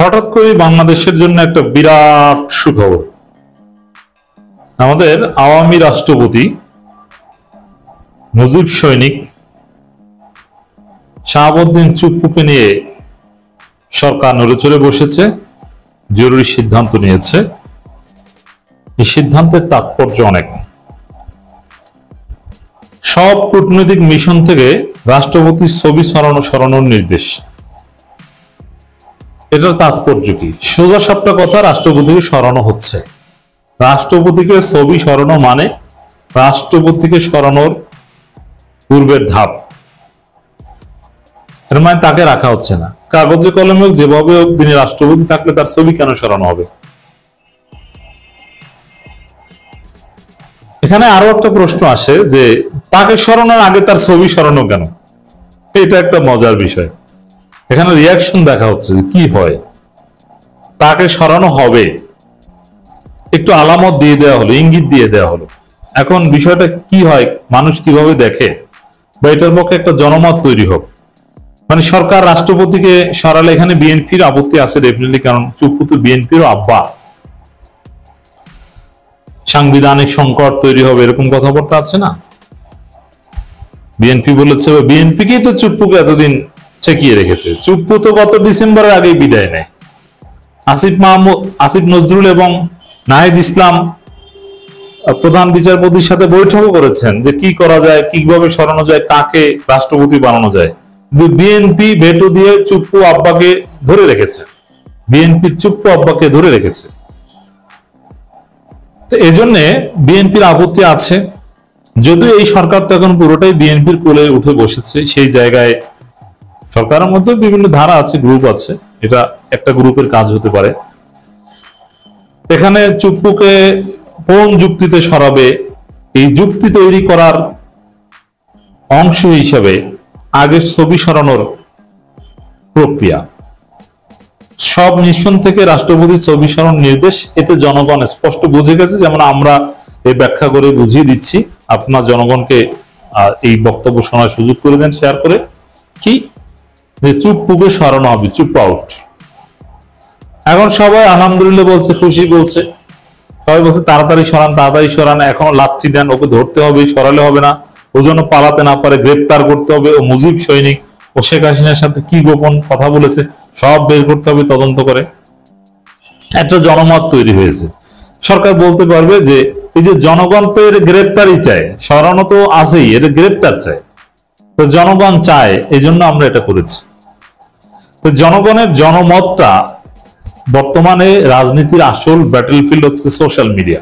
হঠাৎ করে বাংলাদেশের জন্য একটা বিরাট সুখবর। আমাদের আওয়ামী রাষ্ট্রপতি মুজিব সৈনিক শাহাবুদ্দিন চুপ্পুকে নিয়ে সরকার নড়েচড়ে বসেছে, জরুরি সিদ্ধান্ত নিয়েছে। এই সিদ্ধান্তের তাৎপর্য অনেক। সব কূটনৈতিক মিশন থেকে রাষ্ট্রপতির ছবি সরানোর নির্দেশ। এটার তাৎপর্য কি? সোজা সাপটা কথা, রাষ্ট্রপতিকে সরানো হচ্ছে। রাষ্ট্রপতিকে ছবি সরানো মানে রাষ্ট্রপতিকে সরানোর পূর্বের ধাপ। এর মানে তাকে রাখা হচ্ছে না। কাগজে কলমে হোক, যেভাবে হোক, তিনি রাষ্ট্রপতি থাকলে তার ছবি কেন সরানো হবে? এখানে আরো একটা প্রশ্ন আসে যে তাকে সরানোর আগে তার ছবি সরানো কেন? এটা একটা মজার বিষয়। এখানে রিয়াকশন দেখা হচ্ছে যে কি হয়, তাকে সরানো হবে, একটু আলামত দিয়ে দেওয়া হলো, ইঙ্গিত দিয়ে দেওয়া হলো। এখন বিষয়টা কি হয়, মানুষ কিভাবে দেখে, বা এটার পক্ষে একটা জনমত তৈরি হোক। মানে সরকার রাষ্ট্রপতিকে সরালে এখানে বিএনপির আপত্তি আছে ডেফিনেটলি, কারণ চুপ্পু তো বিএনপিরও আব্বা। সাংবিধানিক সংকট তৈরি হবে এরকম কথাবার্তা আছে না? বিএনপি বলেছে, বিএনপিকেই তো চুপ্পুকে এতদিন ঠেকিয়ে রেখেছে। চুপ্পু তো গত ডিসেম্বরের আগেই বিদায় নেয়। আসিফ নজরুল এবং নাহিদ ইসলাম প্রধান বিচারপতির সাথে বৈঠকও করেছেন যে কি করা যায়, কিভাবে সরানো যায়, কাকে রাষ্ট্রপতি বানানো যায়। বিএনপি ভেটো দিয়ে চুপ্পু আব্বাকে ধরে রেখেছে, বিএনপির চুপ্পু আব্বাকে ধরে রেখেছে। তো এজন্য বিএনপির আপত্তি আছে। যদিও এই সরকার তো এখন পুরোটাই বিএনপির কোলে উঠে বসেছে, সেই জায়গায় সরকারের মধ্যে বিভিন্ন ধারা আছে, গ্রুপ আছে, এটা একটা গ্রুপের কাজ হতে পারে। এখানে চুপ্পুকে কোন যুক্তিতে সরাবে, এই যুক্তি তৈরি করার অংশ হিসেবে আগে ছবি সরানোর প্রক্রিয়া। সব মিশন থেকে রাষ্ট্রপতি ছবি সরানোর নির্দেশ, এতে জনগণ স্পষ্ট বুঝে গেছে। যেমন আমরা এই ব্যাখ্যা করে বুঝিয়ে দিচ্ছি, আপনার জনগণকে এই বক্তব্য শোনার সুযোগ করে দেন, শেয়ার করে। কি যে চুপ্পুকে সরানো হবে, চুপ আউট। এখন সবাই আলহামদুলিল্লাহ বলছে, খুশি বলছে, সবাই বলছে তাড়াতাড়ি সরান, তাড়াতাড়ি সরান, এখন লাথি দেন, ওকে ধরতে হবে, সরালে হবে না, ও যেন পালাতে না পারে, গ্রেপ্তার করতে হবে। ও মুজিব সৈনিক, ও শেখ হাসিনার সাথে কি গোপন কথা বলেছে সব বের করতে হবে তদন্ত করে। একটা জনমত তৈরি হয়েছে। সরকার বলতে পারবে যে এই যে জনগণ তো এর গ্রেপ্তারই চায়, সরানো তো আছেই, এর গ্রেপ্তার চায়, তো জনগণ চায়, এই জন্য আমরা এটা করেছি। তো জনগণের জনমতটা বর্তমানে রাজনীতির আসল ব্যাটলফিল্ড হচ্ছে সোশ্যাল মিডিয়া,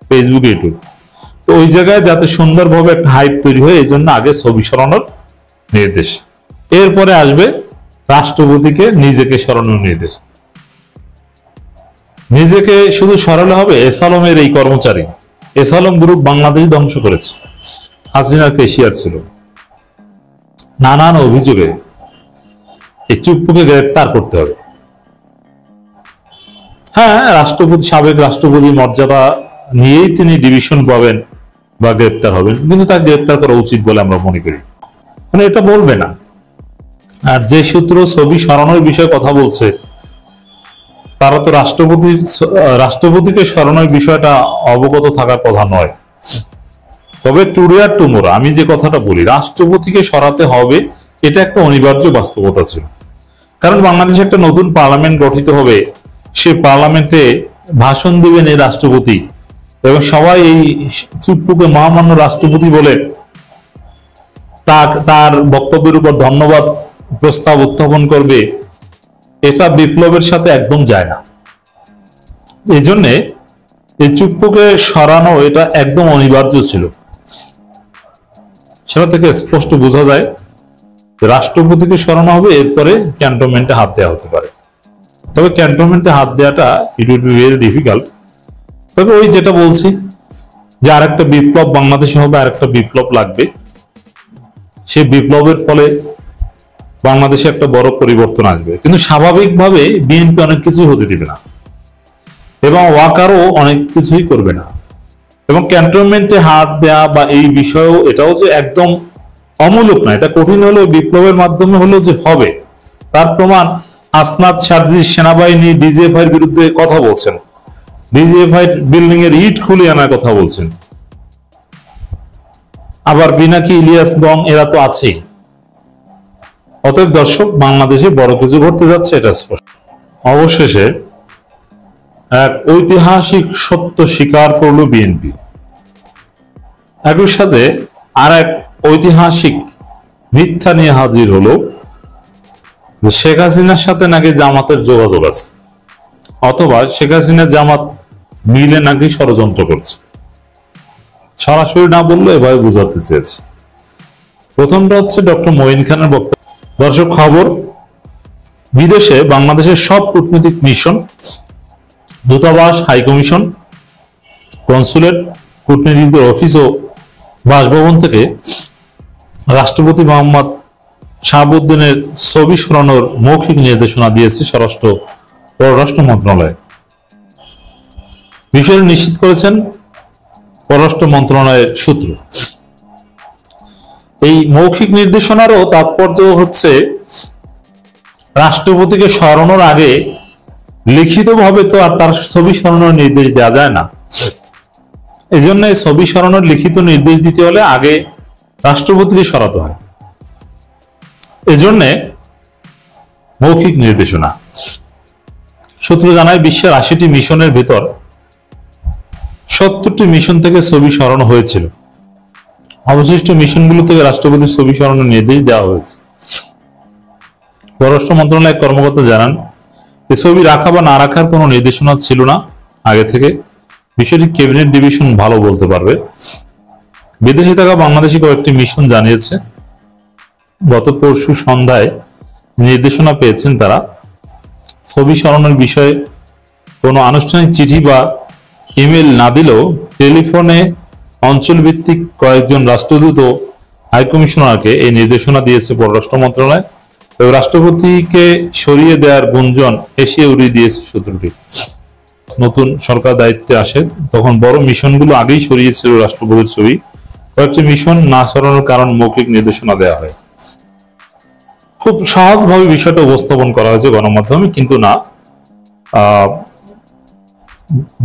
ফেসবুক, ইউটিউব। তো ওই জায়গায় যাতে সুন্দরভাবে একটা হাইপ তৈরি হয়, এই জন্য আগে ছবি সরানোর নির্দেশ, এরপরে আসবে রাষ্ট্রপতিকে নিজেকে সরানোর নির্দেশ। নিজেকে শুধু সরালে হবে? এসালমের এই কর্মচারী, এসালম গ্রুপ বাংলাদেশ ধ্বংস করেছে, হাসিনার কেশিয়ার ছিল, নানান অভিযোগে। এই চুপ্পুকে গ্রেপ্তার করতে হবে। হ্যাঁ, রাষ্ট্রপতি, সাবেক রাষ্ট্রপতি মর্যাদা নিয়েই তিনি ডিভিশন পাবেন বা গ্রেপ্তার হবেন, কিন্তু তাকে গ্রেপ্তার করা উচিত বলে আমরা মনে করি। মানে এটা বলবে না। আর যে সূত্র ছবি সরানোর বিষয়ে কথা বলছে, তারা তো রাষ্ট্রপতিকে সরানোর বিষয়টা অবগত থাকার কথা নয়। তবে টুডে আর টুমোরো আমি যে কথাটা বলি, রাষ্ট্রপতিকে সরাতে হবে, এটা একটা অনিবার্য বাস্তবতা ছিল। কারণ বাংলাদেশে একটা নতুন পার্লামেন্ট গঠিত হবে, সে পার্লামেন্টে ভাষণ দিবেন এই রাষ্ট্রপতি, এবং সবাই এই চুপ্পুকে মহামান্য রাষ্ট্রপতি বলে তার বক্তব্যের উপর ধন্যবাদ প্রস্তাব উত্থাপন করবে। এটা বিপ্লবের সাথে একদম যায় না। এই জন্যে এই চুপ্পুকে সরানো এটা একদম অনিবার্য ছিল। সেটা থেকে স্পষ্ট বোঝা যায় রাষ্ট্রপতিকে সরানো হবে, এরপরে ক্যান্টনমেন্টে হাত দেওয়া হতে পারে। তবে ক্যান্টনমেন্টে হাত দেওয়াটা it will be very difficult. তবে ওই যেটা বলছি যে আরেকটা বিপ্লব বাংলাদেশে হবে, আরেকটা বিপ্লব লাগবে। সেই বিপ্লবের ফলে বাংলাদেশে একটা বড় পরিবর্তন আসবে। কিন্তু স্বাভাবিকভাবে বিএনপি অনেক কিছুই হতে দিবে না, এবং ওয়াকারও অনেক কিছুই করবে না। এবং ক্যান্টনমেন্টে হাত দেয়া বা এই বিষয়েও এটাও যে একদম অমূলক না, এটা কঠিন হলেও বিপ্লবের মাধ্যমে হলেও যে হবে তার প্রমাণ আসনাদ সার্জি সেনাবাহিনী ডিজিএফআই এর বিরুদ্ধে কথা বলছেন, ডিজিএফআই বিল্ডিং এর ইট খুলে আনার কথা বলছেন। আবার বিনাকি, ইলিয়াস গং এরা তো আছেই। অতএব দর্শক, বাংলাদেশে বড় কিছু ঘটতে যাচ্ছে, এটা স্পষ্ট। অবশেষে এক ঐতিহাসিক সত্য স্বীকার করল বিএনপি। একই সাথে আর এক ঐতিহাসিক মিথ্যা নিয়ে হাজির হলো, শেখ হাসিনার সাথে নাকি জামাতের যোগাযোগ আছে, অথবা শেখ হাসিনা জামাত মিলে নাকি ষড়যন্ত্র করছে। সরাসরি না বললো, এভাবে বোঝাতে চেয়েছে। প্রথমটা হচ্ছে ডক্টর মঈন খানের বক্তব্য। দর্শক, খবর, বিদেশে বাংলাদেশের সব কূটনৈতিক মিশন, দূতাবাস, হাইকমিশন, কনসুলেট, কূটনীতিকদের অফিস ও বাসভবন থেকে রাষ্ট্রপতি মোহাম্মদ শাহাবুদ্দিনের ছবি সরানোর মৌখিক নির্দেশনা দিয়েছে পররাষ্ট্র মন্ত্রণালয়। বিষয়টি নিশ্চিত করেছেন পররাষ্ট্র মন্ত্রণালয়ের সূত্র। এই মৌখিক নির্দেশনারও তাৎপর্য হচ্ছে, রাষ্ট্রপতিকে সরানোর আগে লিখিতভাবে তো আর তার ছবি সরানোর নির্দেশ দেওয়া যায় না। এই জন্য ছবি সরানোর লিখিত নির্দেশ দিতে হলে আগে রাষ্ট্রপতিকে সরাতে হয়। এজন্য মৌখিক নির্দেশনা। সূত্র জানায়, বিশ্বের ৮০টি মিশনের ভেতর ৭০টি মিশন থেকে ছবি সরানো হয়েছিল। অবশিষ্ট মিশনগুলো থেকে রাষ্ট্রপতির ছবি সরানোর নির্দেশ দেওয়া হয়েছে। পররাষ্ট্র মন্ত্রণালয়ের কর্মকর্তা জানান, এই ছবি রাখা বা না রাখার কোনো নির্দেশনা ছিল না আগে থেকে। বিষয়টি ক্যাবিনেট ডিভিশন ভালো বলতে পারবে। বিদেশে থাকা বাংলাদেশি কয়েকটি মিশন জানিয়েছে, গত পরশু সন্ধ্যায় নির্দেশনা পেয়েছেন তারা। ছবি সরানোর বিষয়ে কোনো আনুষ্ঠানিক চিঠি বা ইমেল না দিলেও টেলিফোনে অঞ্চলভিত্তিক কয়েকজন রাষ্ট্রদূত ও হাইকমিশনারকে এই নির্দেশনা দিয়েছে পররাষ্ট্র মন্ত্রণালয়। তবে রাষ্ট্রপতিকে সরিয়ে দেওয়ার গুঞ্জন এসে উড়িয়ে দিয়েছে সূত্রটি। নতুন সরকার দায়িত্বে আসে তখন বড় মিশনগুলো আগেই সরিয়েছিল রাষ্ট্রপতির ছবি। কয়েকটি মিশন না সরানোর কারণ মৌখিক নির্দেশনা দেওয়া হয়। খুব সহজভাবে বিষয়টা উপস্থাপন করা হয়েছে গণমাধ্যমে, কিন্তু না,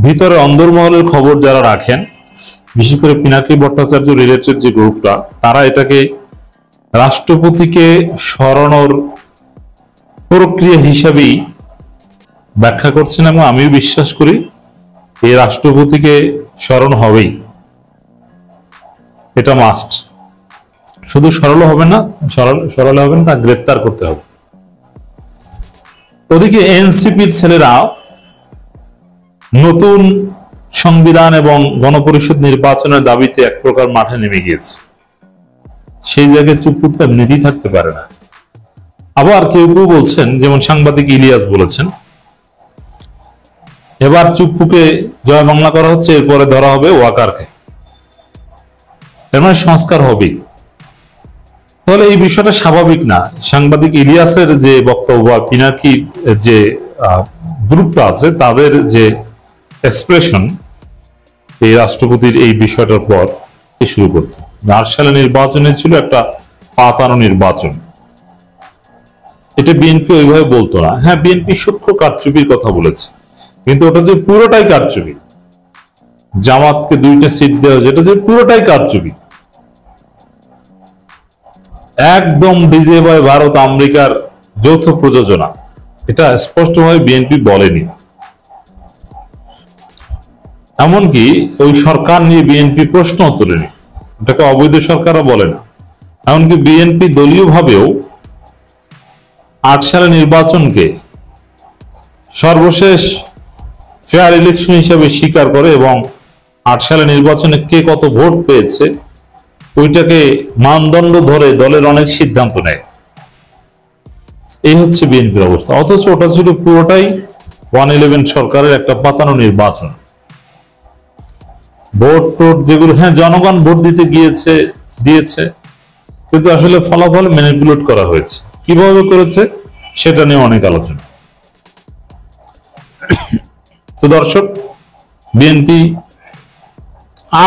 ভিতরে অন্দরমহলের খবর যারা রাখেন, বিশেষ করে পিনাকি ভট্টাচার্য রিলেটেড যে গ্রুপটা, তারা এটাকে রাষ্ট্রপতিকে সরানোর প্রক্রিয়া হিসাবেই ব্যাখ্যা করছেন, এবং আমিও বিশ্বাস করি এই রাষ্ট্রপতিকে স্মরণ হবেই, এটা মাস্ট। শুধু সরল হবে না, সরলে হবে না, তা গ্রেপ্তার করতে হবে। ওদিকে এনসিপির ছেলেরা নতুন সংবিধান এবং গণপরিষদ নির্বাচনের দাবিতে এক প্রকার মাঠে নেমে গিয়েছে। সেই জায়গায় চুপ করতে এমনিতেই থাকতে পারে না। আবার কেউ কেউ বলছেন, যেমন সাংবাদিক ইলিয়াস বলেছেন, এবার চুপ্পুকে জয় বাংলা করা হচ্ছে, এরপরে ধরা হবে ওয়াকারকে, এর মানে সংস্কার হবে। তাহলে এই বিষয়টা স্বাভাবিক না। সাংবাদিক ইলিয়াসের যে বক্তব্য, পিনাকি যে গ্রুপটা আছে, তাদের যে এক্সপ্রেশন এই রাষ্ট্রপতির এই বিষয়টার পর শুরু করতে, ৮ সালে নির্বাচনে ছিল একটা পাতানো নির্বাচন, এটা বিএনপি ওইভাবে বলতো না। হ্যাঁ, বিএনপি সূক্ষ্ম কারচুপির কথা বলেছে, কিন্তু ওটা যে পুরোটাই কারচুপি, জামাতকে 2টা সিট দেওয়া, যেটা যে পুরোটাই কারচুপি, একদম ডিজেভাই ভারত আমেরিকার যৌথ প্রযোজনা, এটা স্পষ্টভাবে বিএনপি বলেনি। এমনকি ওই সরকার নিয়ে বিএনপি প্রশ্ন তোলেনি, ওটাকে অবৈধ সরকারও বলে না। এমনকি বিএনপি দলীয় ভাবেও 8 সালে নির্বাচনকে সর্বশেষ ফেয়ার ইলেকশন হিসেবে স্বীকার করে এবং 8 সালে নির্বাচনে কে কত ভোট পেয়েছে ওইটাকে মানদণ্ড ধরে দলের অনেক সিদ্ধান্ত নেয়। এই হচ্ছে বিএনপির অবস্থা। অথচ ওটা ছিল পুরোটাই 111 সরকারের একটা পাতানো নির্বাচন। ভোট টোট যেগুলো, হ্যাঁ জনগণ ভোট দিতে দিয়েছে, কিন্তু আসলে ফলাফল ম্যানিপুলেট করা হয়েছে। কিভাবে করেছে সেটা নিয়ে অনেক আলোচনা। তো দর্শক, বিএনপি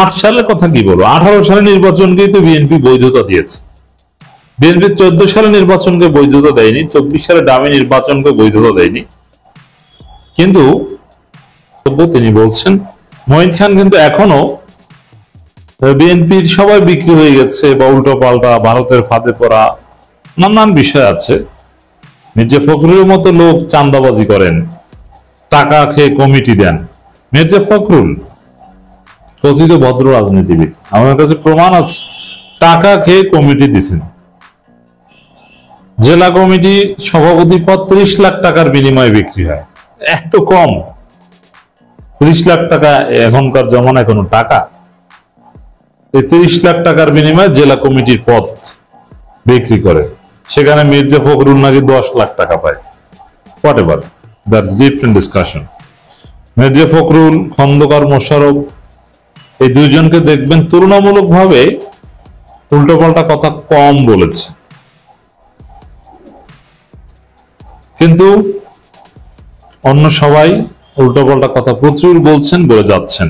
8 সালের কথা কি বলবো, 18 সালে নির্বাচনকেই তো বিএনপি বৈধতা দিয়েছে। বিএনপি 14 সালে নির্বাচনকে বৈধতা দেয়নি, 24 সালে ডামি নির্বাচনকে বৈধতা দেয়নি, কিন্তু তিনি বলছেন মঈন খান কিন্তু এখনো বিএনপির সবাই বিক্রি হয়ে গেছে বা উল্টো পাল্টা ভারতের ফাঁদে পড়া নানান বিষয় আছে। মির্জা ফখরুলের মতো লোক চাঁদাবাজি করেন, টাকা খেয়ে কমিটি দেন। মির্জা ফখরুল কথিত ভদ্র রাজনীতিবিদ, আমার কাছে প্রমাণ আছে, টাকা খেয়ে কমিটি দিছেন। জেলা কমিটি সভাপতি পদ 30 লাখ টাকার বিনিময়ে বিক্রি হয়। এত কম 30 লাখ টাকা এখনকার জমানায় কোনো টাকা? এই 30 লাখ টাকার বিনিময়ে জেলা কমিটির পদ বিক্রি করে, সেখানে মির্জা ফখরুল নাকি 10 লাখ টাকা পায়। Whatever, that's different discussion. Mirza Fakhrul, Khandakar Mosharraf, এই দুইজনকে দেখবেন তুলনামূলকভাবে উল্টোপাল্টা কথা কম বলেছে, কিন্তু অন্য সবাই উল্টোপাল্টা কথা প্রচুর বলছেন, বলে যাচ্ছেন।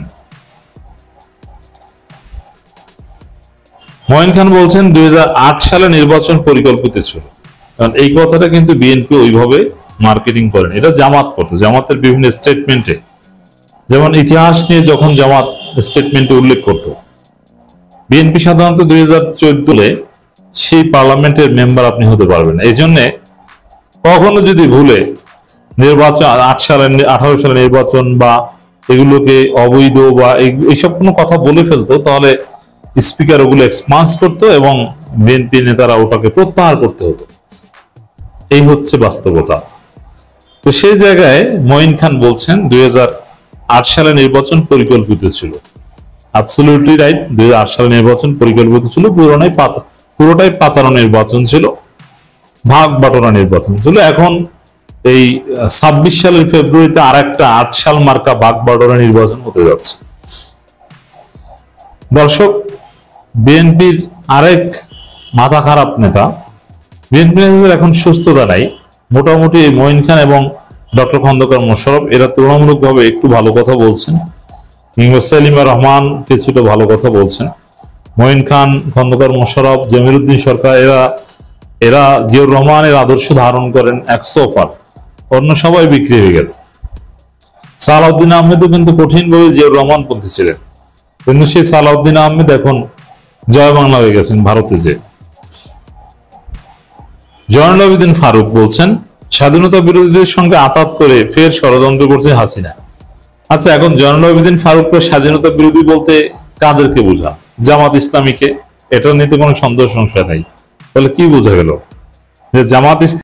মঈন খান বলছেন 2008 সালে নির্বাচন পরিকল্পিত ছিল, কারণ এই কথাটা কিন্তু বিএনপি ওইভাবে মার্কেটিং করেন, এটা জামাত করতো। জামাতের বিভিন্ন স্টেটমেন্টে, যেমন ইতিহাস নিয়ে যখন জামাত স্টেটমেন্টে উল্লেখ করত, বিএনপি সাধারণত 2014 সেই পার্লামেন্টের মেম্বার আপনি হতে পারবেন। এই জন্য কখনো যদি ভুলে নির্বাচন 18 সালে নির্বাচন বা এগুলোকে অবৈধ বা এইসব কোনো কথা বলে ফেলতো, তাহলে স্পিকার ওগুলো এক্সপান্স করতো এবং বিএনপি নেতারা ওটাকে প্রত্যাহার করতে হতো। এই হচ্ছে বাস্তবতা। তো সেই জায়গায় মঈন খান বলছেন 2008 সালে নির্বাচন পরিকল্পিত ছিল। অ্যাবসলিউটলি রাইট, 2008 সালে নির্বাচন পরিকল্পিত ছিল, পুরোটাই পাতানো নির্বাচন ছিল, ভাগ বাটোয়ারা নির্বাচন ছিল। এখন এই 26 সালের ফেব্রুয়ারিতে আর একটা 8 সাল মার্কা ভাগ বাটোয়ারা নির্বাচন হতে যাচ্ছে। দর্শক, বিএনপির আরেক মাথা খারাপ নেতা, বিএনপি নেতাদের এখন সুস্থতা নাই। মোটামুটি এই মঈন খান এবং ডক্টর খন্দকার মোশাররফ এরা তুলনামূলকভাবে একটু ভালো কথা বলছেন, কিংবা সেলিমা রহমান কিছুটা ভালো কথা বলছেন। মঈন খান, খন্দকার মোশাররফ, জমিরুদ্দিন সরকার এরা জিয়াউর রহমানের আদর্শ ধারণ করেন একশোফার। অন্য সবাই বিক্রি হয়ে গেছে। সালাউদ্দিন আহমেদও কিন্তু কঠিনভাবে জিয়াউর রহমান পন্থী ছিলেন, কিন্তু সেই সালাউদ্দিন আহমেদ এখন জয় বাংলা হয়ে গেছেন ভারতে। যে জয়নুল আবেদিন ফারুক বলছেন স্বাধীনতা বিরোধীদের সঙ্গে আতাত করে ফের ষড়যন্ত্র করছে হাসিনা। আচ্ছা, এখন জয়নুল আবেদিন ফারুককে স্বাধীনতা বিরোধী বলতে কাদেরকে বোঝা? জামাত ইসলামীকে? এটা নিয়ে তো কোনো সন্দেহ সংশয় নাই। তাহলে কি বোঝা গেল যে জামাত ইসলাম